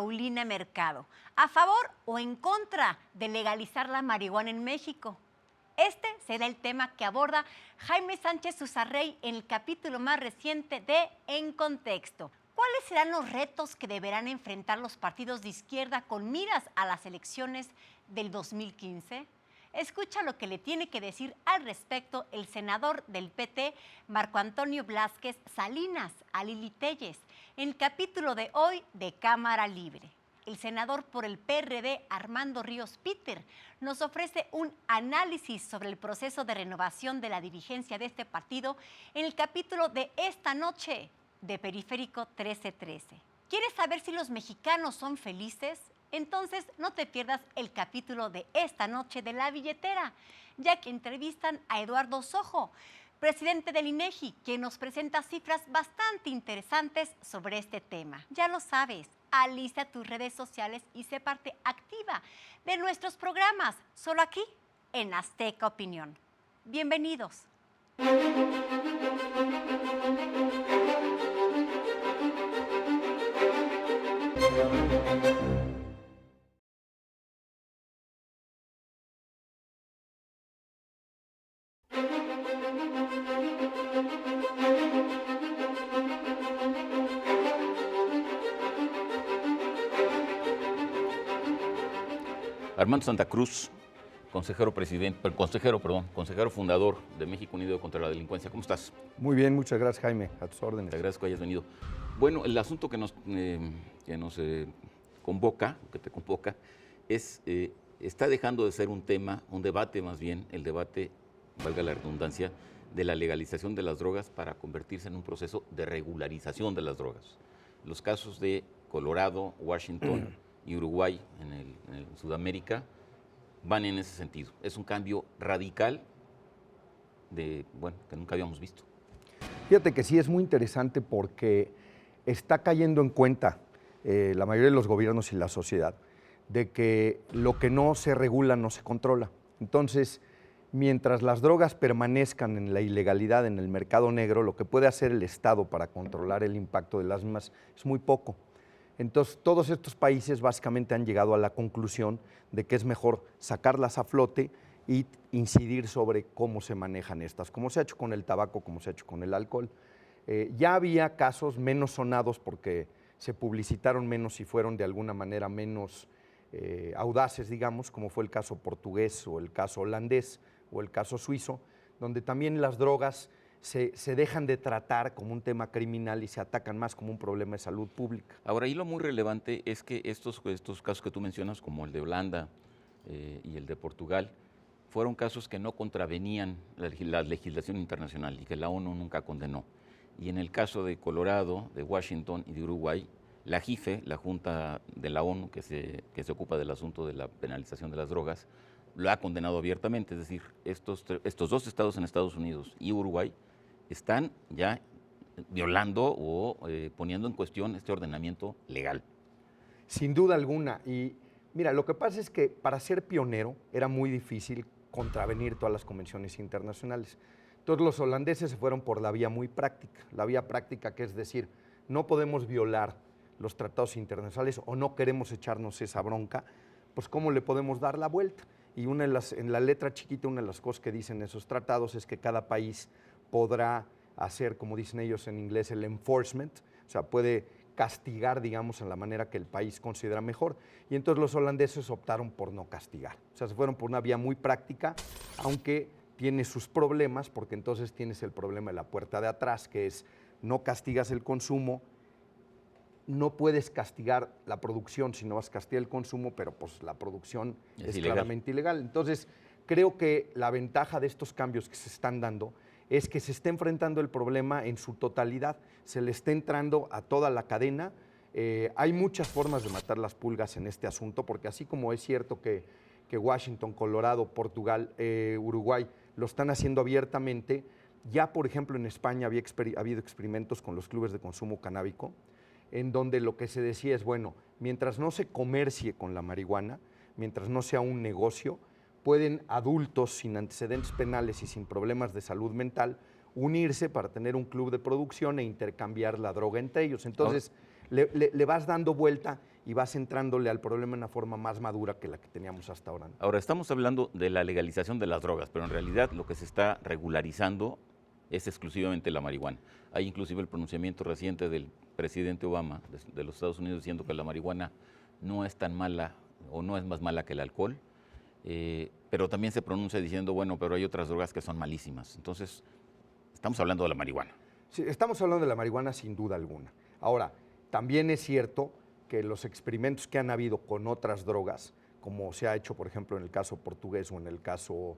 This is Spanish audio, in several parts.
Paulina Mercado. ¿A favor o en contra de legalizar la marihuana en México? Este será el tema que aborda Jaime Sánchez Uzarrey en el capítulo más reciente de En Contexto. ¿Cuáles serán los retos que deberán enfrentar los partidos de izquierda con miras a las elecciones del 2015? Escucha lo que le tiene que decir al respecto el senador del PT, Marco Antonio Blázquez Salinas, a Lili Téllez, en el capítulo de hoy de Cámara Libre. El senador por el PRD, Armando Ríos Peter, nos ofrece un análisis sobre el proceso de renovación de la dirigencia de este partido en el capítulo de esta noche de Periférico 1313. ¿Quieres saber si los mexicanos son felices? Entonces no te pierdas el capítulo de esta noche de La Billetera, ya que entrevistan a Eduardo Sojo, presidente del INEGI, quien nos presenta cifras bastante interesantes sobre este tema. Ya lo sabes, alista tus redes sociales y sé parte activa de nuestros programas, solo aquí en Azteca Opinión. Bienvenidos. Armando Santa Cruz, consejero fundador de México Unido contra la Delincuencia. ¿Cómo estás? Muy bien, muchas gracias, Jaime, a tus órdenes. Te agradezco que hayas venido. Bueno, el asunto que nos convoca, que te convoca, está dejando de ser un tema, un debate más bien, el debate, valga la redundancia, de la legalización de las drogas para convertirse en un proceso de regularización de las drogas. Los casos de Colorado, Washington y Uruguay en Sudamérica van en ese sentido. Es un cambio radical que nunca habíamos visto. Fíjate que sí es muy interesante porque está cayendo en cuenta la mayoría de los gobiernos y la sociedad de que lo que no se regula no se controla. Entonces, mientras las drogas permanezcan en la ilegalidad, en el mercado negro, lo que puede hacer el Estado para controlar el impacto de las mismas es muy poco. Entonces, todos estos países básicamente han llegado a la conclusión de que es mejor sacarlas a flote y incidir sobre cómo se manejan estas, como se ha hecho con el tabaco, como se ha hecho con el alcohol. Ya había casos menos sonados porque se publicitaron menos y fueron de alguna manera menos audaces, digamos, como fue el caso portugués o el caso holandés o el caso suizo, donde también las drogas se dejan de tratar como un tema criminal y se atacan más como un problema de salud pública. Ahora, y lo muy relevante es que estos casos que tú mencionas, como el de Holanda y el de Portugal, fueron casos que no contravenían la legislación internacional y que la ONU nunca condenó. Y en el caso de Colorado, de Washington y de Uruguay, la JIFE, la Junta de la ONU que se ocupa del asunto de la penalización de las drogas, lo ha condenado abiertamente. Es decir, estos dos estados en Estados Unidos y Uruguay están ya violando o poniendo en cuestión este ordenamiento legal. Sin duda alguna. Y mira, lo que pasa es que para ser pionero era muy difícil contravenir todas las convenciones internacionales. Entonces los holandeses se fueron por la vía muy práctica. La vía práctica, que es decir, no podemos violar los tratados internacionales o no queremos echarnos esa bronca, pues ¿cómo le podemos dar la vuelta? Y en la letra chiquita, una de las cosas que dicen esos tratados es que cada país podrá hacer, como dicen ellos en inglés, el enforcement, o sea, puede castigar, digamos, en la manera que el país considera mejor. Y entonces los holandeses optaron por no castigar. O sea, se fueron por una vía muy práctica, aunque tiene sus problemas, porque entonces tienes el problema de la puerta de atrás, que es no castigas el consumo, no puedes castigar la producción si no vas a castigar el consumo, pero pues la producción es claramente ilegal. Entonces, creo que la ventaja de estos cambios que se están dando es que se está enfrentando el problema en su totalidad, se le está entrando a toda la cadena. Hay muchas formas de matar las pulgas en este asunto, porque así como es cierto que Washington, Colorado, Portugal, Uruguay lo están haciendo abiertamente, ya por ejemplo en España había habido experimentos con los clubes de consumo canábico, en donde lo que se decía es, bueno, mientras no se comercie con la marihuana, mientras no sea un negocio, pueden adultos sin antecedentes penales y sin problemas de salud mental unirse para tener un club de producción e intercambiar la droga entre ellos. Entonces, le vas dando vuelta y vas entrándole al problema de una forma más madura que la que teníamos hasta ahora. Ahora, estamos hablando de la legalización de las drogas, pero en realidad lo que se está regularizando es exclusivamente la marihuana. Hay inclusive el pronunciamiento reciente del presidente Obama de los Estados Unidos diciendo que la marihuana no es tan mala o no es más mala que el alcohol, pero también se pronuncia diciendo, bueno, pero hay otras drogas que son malísimas. Entonces, estamos hablando de la marihuana. Sí, estamos hablando de la marihuana sin duda alguna. Ahora, también es cierto que los experimentos que han habido con otras drogas, como se ha hecho, por ejemplo, en el caso portugués o en el caso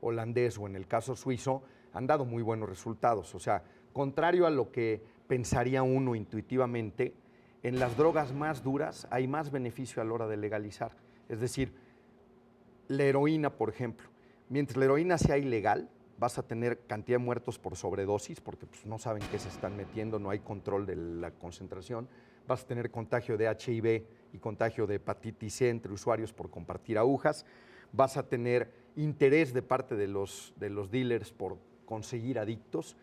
holandés o en el caso suizo, han dado muy buenos resultados. O sea, contrario a lo que pensaría uno intuitivamente, en las drogas más duras hay más beneficio a la hora de legalizar. Es decir, la heroína, por ejemplo, mientras la heroína sea ilegal, vas a tener cantidad de muertos por sobredosis, porque pues, no saben qué se están metiendo, no hay control de la concentración. Vas a tener contagio de HIV y contagio de hepatitis C entre usuarios por compartir agujas. Vas a tener interés de parte de los dealers por conseguir adictos.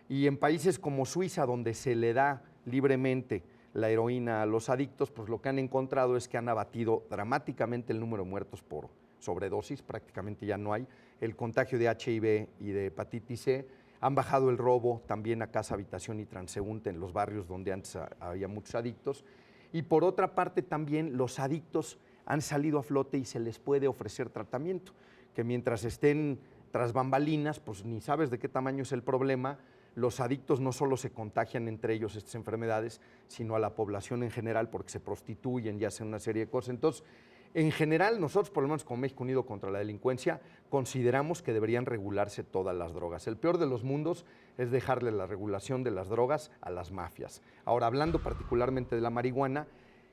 Y en países como Suiza, donde se le da libremente la heroína a los adictos, pues lo que han encontrado es que han abatido dramáticamente el número de muertos por sobredosis, prácticamente ya no hay, el contagio de HIV y de hepatitis C, han bajado el robo también a casa, habitación y transeúnte en los barrios donde antes había muchos adictos, y por otra parte también los adictos han salido a flote y se les puede ofrecer tratamiento, que mientras estén tras bambalinas, pues ni sabes de qué tamaño es el problema. Los adictos no solo se contagian entre ellos estas enfermedades, sino a la población en general porque se prostituyen y hacen una serie de cosas. Entonces, en general, nosotros, por lo menos como México Unido contra la Delincuencia, consideramos que deberían regularse todas las drogas. El peor de los mundos es dejarle la regulación de las drogas a las mafias. Ahora, hablando particularmente de la marihuana,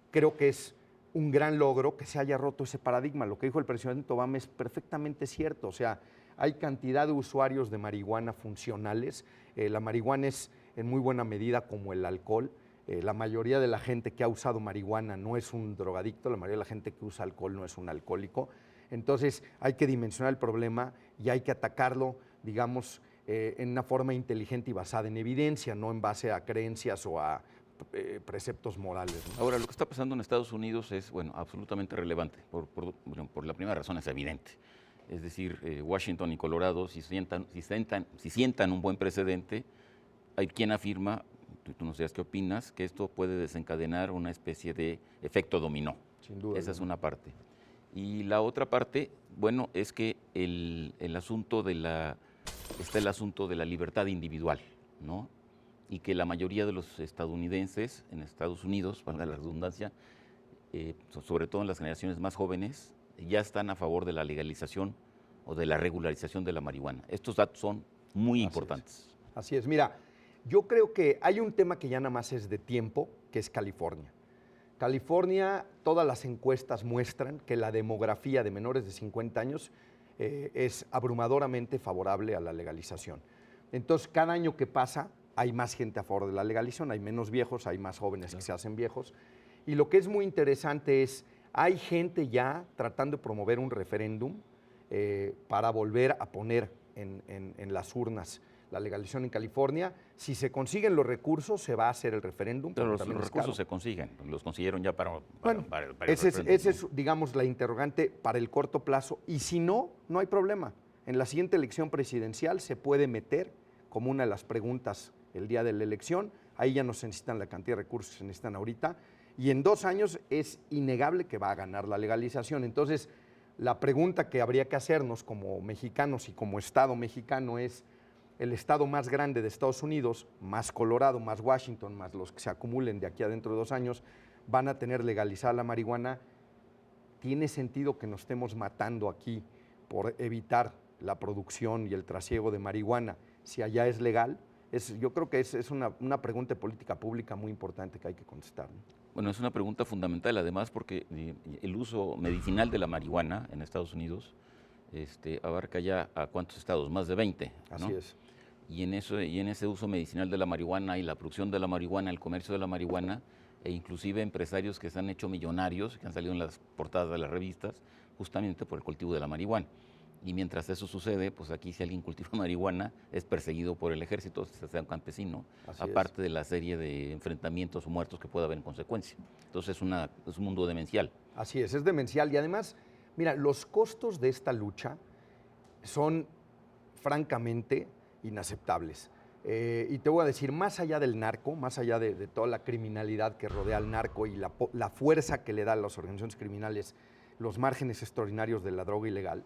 creo que es un gran logro que se haya roto ese paradigma. Lo que dijo el presidente Obama es perfectamente cierto. O sea, hay cantidad de usuarios de marihuana funcionales. La marihuana es en muy buena medida como el alcohol. La mayoría de la gente que ha usado marihuana no es un drogadicto, la mayoría de la gente que usa alcohol no es un alcohólico. Entonces hay que dimensionar el problema y hay que atacarlo, digamos, en una forma inteligente y basada en evidencia, no en base a creencias o a preceptos morales, ¿no? Ahora, lo que está pasando en Estados Unidos es, bueno, absolutamente relevante. Por la primera razón es evidente. Es decir, Washington y Colorado, si sientan un buen precedente, hay quien afirma, tú no sabes qué opinas, que esto puede desencadenar una especie de efecto dominó. Sin duda. Esa es una parte. Y la otra parte, bueno, es que está el asunto de la libertad individual, ¿no? Y que la mayoría de los estadounidenses en Estados Unidos, valga la redundancia, sobre todo en las generaciones más jóvenes, ya están a favor de la legalización o de la regularización de la marihuana. Estos datos son muy importantes. Así es. Mira, yo creo que hay un tema que ya nada más es de tiempo, que es California. California, todas las encuestas muestran que la demografía de menores de 50 años es abrumadoramente favorable a la legalización. Entonces, cada año que pasa, hay más gente a favor de la legalización, hay menos viejos, hay más jóvenes que se hacen viejos. Y lo que es muy interesante es, hay gente ya tratando de promover un referéndum para volver a poner en las urnas la legalización en California. Si se consiguen los recursos, se va a hacer el referéndum. Pero los recursos se consiguen, los consiguieron ya para esa es, digamos, la interrogante para el corto plazo. Y si no, no hay problema. En la siguiente elección presidencial se puede meter como una de las preguntas el día de la elección. Ahí ya no se necesitan la cantidad de recursos que se necesitan ahorita. Y en 2 años es innegable que va a ganar la legalización. Entonces, la pregunta que habría que hacernos como mexicanos y como Estado mexicano es: el estado más grande de Estados Unidos, más Colorado, más Washington, más los que se acumulen de aquí a dentro de 2 años, van a tener legalizada la marihuana. ¿Tiene sentido que nos estemos matando aquí por evitar la producción y el trasiego de marihuana si allá es legal? Yo creo que es una pregunta de política pública muy importante que hay que contestar, ¿no? Bueno, es una pregunta fundamental además porque el uso medicinal de la marihuana en Estados Unidos abarca ya a ¿cuántos estados? Más de 20, ¿no? Así es. Y en ese uso medicinal de la marihuana y la producción de la marihuana, el comercio de la marihuana, e inclusive empresarios que se han hecho millonarios, que han salido en las portadas de las revistas, justamente por el cultivo de la marihuana. Y mientras eso sucede, pues aquí si alguien cultiva marihuana es perseguido por el ejército, si sea un campesino, aparte de la serie de enfrentamientos o muertos que pueda haber en consecuencia. Entonces es un mundo demencial. Así es demencial. Y además, mira, los costos de esta lucha son francamente inaceptables. Y te voy a decir, más allá del narco, más allá de toda la criminalidad que rodea al narco y la fuerza que le da a las organizaciones criminales, los márgenes extraordinarios de la droga ilegal,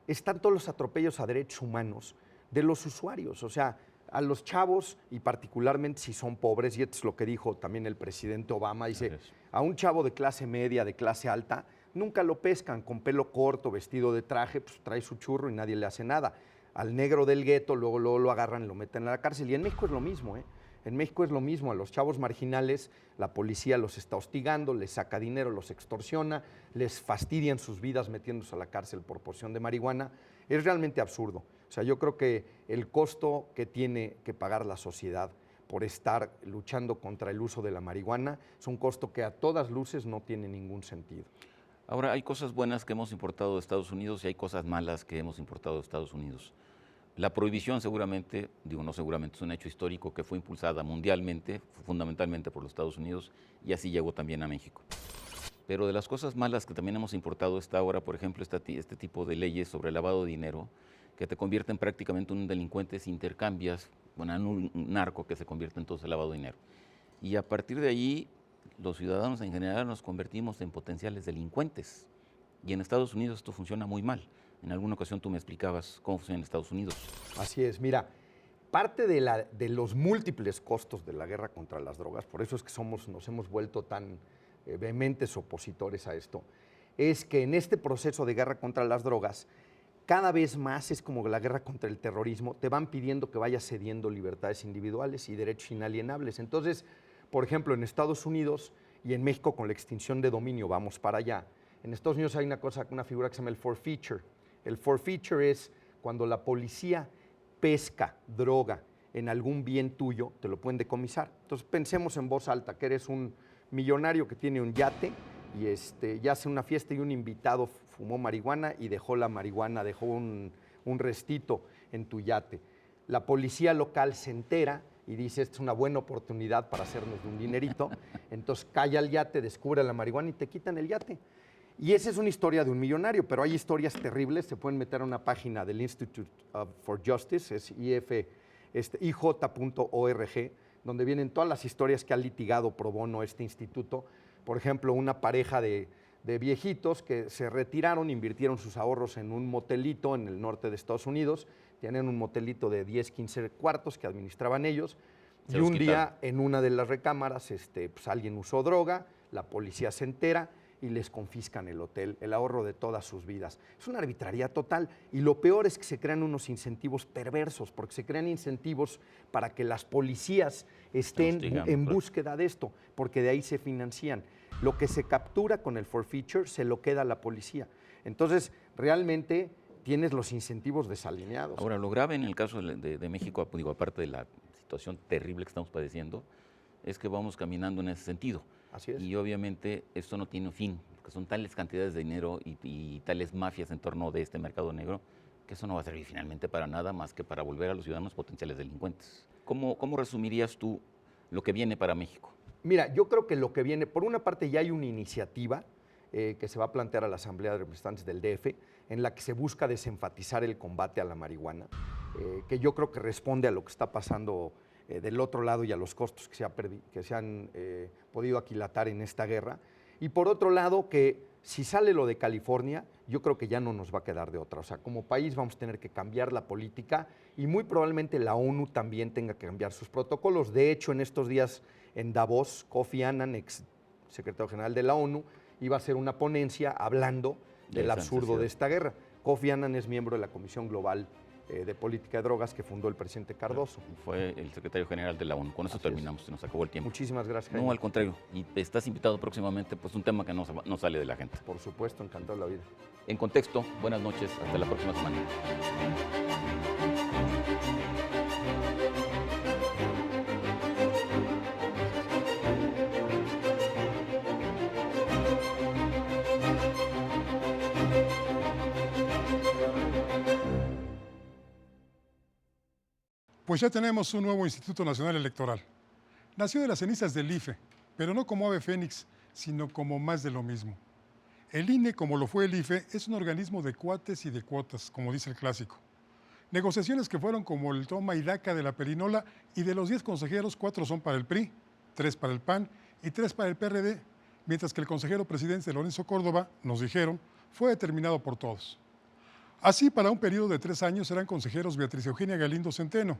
están todos los atropellos a derechos humanos de los usuarios. O sea, a los chavos, y particularmente si son pobres, y esto es lo que dijo también el presidente Obama, dice, a un chavo de clase media, de clase alta, nunca lo pescan con pelo corto, vestido de traje, pues trae su churro y nadie le hace nada. Al negro del gueto, luego lo agarran y lo meten a la cárcel. Y en México es lo mismo, ¿eh? En México es lo mismo, a los chavos marginales la policía los está hostigando, les saca dinero, los extorsiona, les fastidian sus vidas metiéndose a la cárcel por porción de marihuana. Es realmente absurdo. O sea, yo creo que el costo que tiene que pagar la sociedad por estar luchando contra el uso de la marihuana es un costo que a todas luces no tiene ningún sentido. Ahora, hay cosas buenas que hemos importado de Estados Unidos y hay cosas malas que hemos importado de Estados Unidos. La prohibición seguramente, digo no seguramente, es un hecho histórico que fue impulsada mundialmente, fundamentalmente por los Estados Unidos, y así llegó también a México. Pero de las cosas malas que también hemos importado está ahora, por ejemplo, este tipo de leyes sobre lavado de dinero, que te convierten prácticamente en un delincuente si intercambias, bueno, en un narco que se convierte entonces en lavado de dinero. Y a partir de allí, los ciudadanos en general nos convertimos en potenciales delincuentes. Y en Estados Unidos esto funciona muy mal. En alguna ocasión tú me explicabas cómo funciona en Estados Unidos. Así es, mira, parte de los múltiples costos de la guerra contra las drogas, por eso es que nos hemos vuelto tan vehementes opositores a esto, es que en este proceso de guerra contra las drogas, cada vez más es como la guerra contra el terrorismo, te van pidiendo que vayas cediendo libertades individuales y derechos inalienables. Entonces, por ejemplo, en Estados Unidos y en México con la extinción de dominio, vamos para allá. En Estados Unidos hay una figura que se llama el forfeiture. El forfeiture es cuando la policía pesca droga en algún bien tuyo, te lo pueden decomisar. Entonces pensemos en voz alta, que eres un millonario que tiene un yate y ya hace una fiesta y un invitado fumó marihuana y dejó la marihuana, dejó un restito en tu yate. La policía local se entera y dice, esta es una buena oportunidad para hacernos de un dinerito, entonces calla el yate, descubre la marihuana y te quitan el yate. Y esa es una historia de un millonario, pero hay historias terribles, se pueden meter a una página del Institute for Justice, es ij.org, donde vienen todas las historias que ha litigado pro bono este instituto. Por ejemplo, una pareja de viejitos que se retiraron, invirtieron sus ahorros en un motelito en el norte de Estados Unidos, tenían un motelito de 10, 15 cuartos que administraban ellos, y un día en una de las recámaras pues alguien usó droga, la policía se entera, y les confiscan el hotel, el ahorro de todas sus vidas. Es una arbitrariedad total y lo peor es que se crean unos incentivos perversos, porque se crean incentivos para que las policías estén en búsqueda de esto, porque de ahí se financian. Lo que se captura con el forfeiture se lo queda a la policía. Entonces, realmente tienes los incentivos desalineados. Ahora, lo grave en el caso de México, digo, aparte de la situación terrible que estamos padeciendo, es que vamos caminando en ese sentido. Así es. Y obviamente esto no tiene fin, porque son tales cantidades de dinero y tales mafias en torno de este mercado negro, que eso no va a servir finalmente para nada más que para volver a los ciudadanos potenciales delincuentes. ¿Cómo resumirías tú lo que viene para México? Mira, yo creo que lo que viene, por una parte ya hay una iniciativa que se va a plantear a la Asamblea de Representantes del DF, en la que se busca desenfatizar el combate a la marihuana, que yo creo que responde a lo que está pasando del otro lado y a los costos que se han podido aquilatar en esta guerra. Y por otro lado, que si sale lo de California, yo creo que ya no nos va a quedar de otra. O sea, como país vamos a tener que cambiar la política y muy probablemente la ONU también tenga que cambiar sus protocolos. De hecho, en estos días en Davos, Kofi Annan, ex secretario general de la ONU, iba a hacer una ponencia hablando del absurdo de esta guerra. Kofi Annan es miembro de la Comisión Global de Política de Drogas que fundó el presidente Cardoso. Fue el secretario general de la ONU. Con eso terminamos, se nos acabó el tiempo. Muchísimas gracias, Jaime. No, al contrario. Y estás invitado próximamente, pues un tema que no sale de la gente. Por supuesto, encantado de la vida. En Contexto, buenas noches, hasta la próxima semana. Pues ya tenemos un nuevo Instituto Nacional Electoral. Nació de las cenizas del IFE, pero no como ave fénix, sino como más de lo mismo. El INE, como lo fue el IFE, es un organismo de cuates y de cuotas, como dice el clásico. Negociaciones que fueron como el toma y daca de la perinola, y de los 10 consejeros, 4 son para el PRI, 3 para el PAN y 3 para el PRD, mientras que el consejero presidente Lorenzo Córdoba, nos dijeron, fue determinado por todos. Así, para un periodo de 3 años serán consejeros Beatriz Eugenia Galindo Centeno,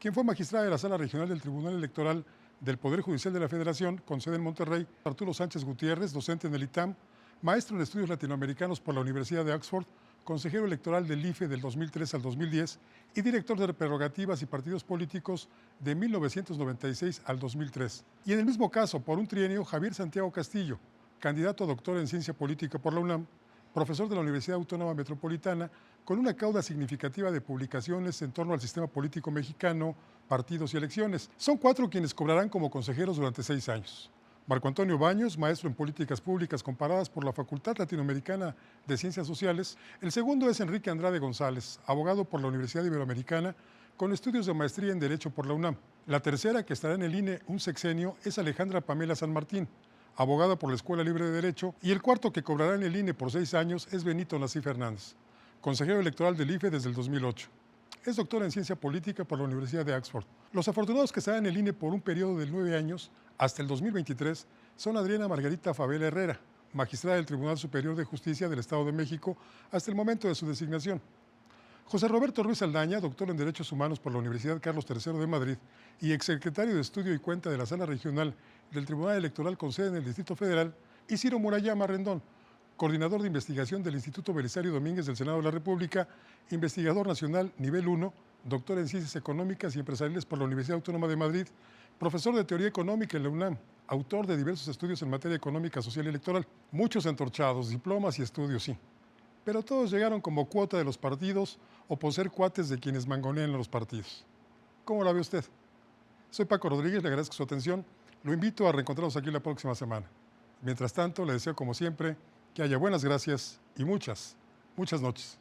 quien fue magistrada de la Sala Regional del Tribunal Electoral del Poder Judicial de la Federación, con sede en Monterrey; Arturo Sánchez Gutiérrez, docente en el ITAM, maestro en estudios latinoamericanos por la Universidad de Oxford, consejero electoral del IFE del 2003 al 2010 y director de prerrogativas y partidos políticos de 1996 al 2003. Y en el mismo caso, por un trienio, Javier Santiago Castillo, candidato a doctor en ciencia política por la UNAM, profesor de la Universidad Autónoma Metropolitana, con una cauda significativa de publicaciones en torno al sistema político mexicano, partidos y elecciones. Son 4 quienes cobrarán como consejeros durante 6 años. Marco Antonio Baños, maestro en Políticas Públicas Comparadas por la Facultad Latinoamericana de Ciencias Sociales. El segundo es Enrique Andrade González, abogado por la Universidad Iberoamericana, con estudios de maestría en Derecho por la UNAM. La tercera, que estará en el INE un sexenio, es Alejandra Pamela San Martín, abogada por la Escuela Libre de Derecho. Y el cuarto, que cobrará en el INE por 6 años, es Benito Nací Fernández, consejero electoral del IFE desde el 2008. Es doctor en Ciencia Política por la Universidad de Oxford. Los afortunados que estarán en el INE por un periodo de 9 años, hasta el 2023, son Adriana Margarita Favela Herrera, magistrada del Tribunal Superior de Justicia del Estado de México hasta el momento de su designación; José Roberto Ruiz Aldaña, doctor en Derechos Humanos por la Universidad Carlos III de Madrid y exsecretario de Estudio y Cuenta de la Sala Regional del Tribunal Electoral con sede en el Distrito Federal; y Ciro Murayama Rendón, coordinador de investigación del Instituto Belisario Domínguez del Senado de la República, investigador nacional nivel 1, doctor en Ciencias Económicas y Empresariales por la Universidad Autónoma de Madrid, profesor de Teoría Económica en la UNAM, autor de diversos estudios en materia económica, social y electoral. Muchos entorchados, diplomas y estudios, sí. Pero todos llegaron como cuota de los partidos o por ser cuates de quienes mangonean los partidos. ¿Cómo la ve usted? Soy Paco Rodríguez, le agradezco su atención. Lo invito a reencontrarnos aquí la próxima semana. Mientras tanto, le deseo, como siempre, que haya buenas gracias y muchas noches.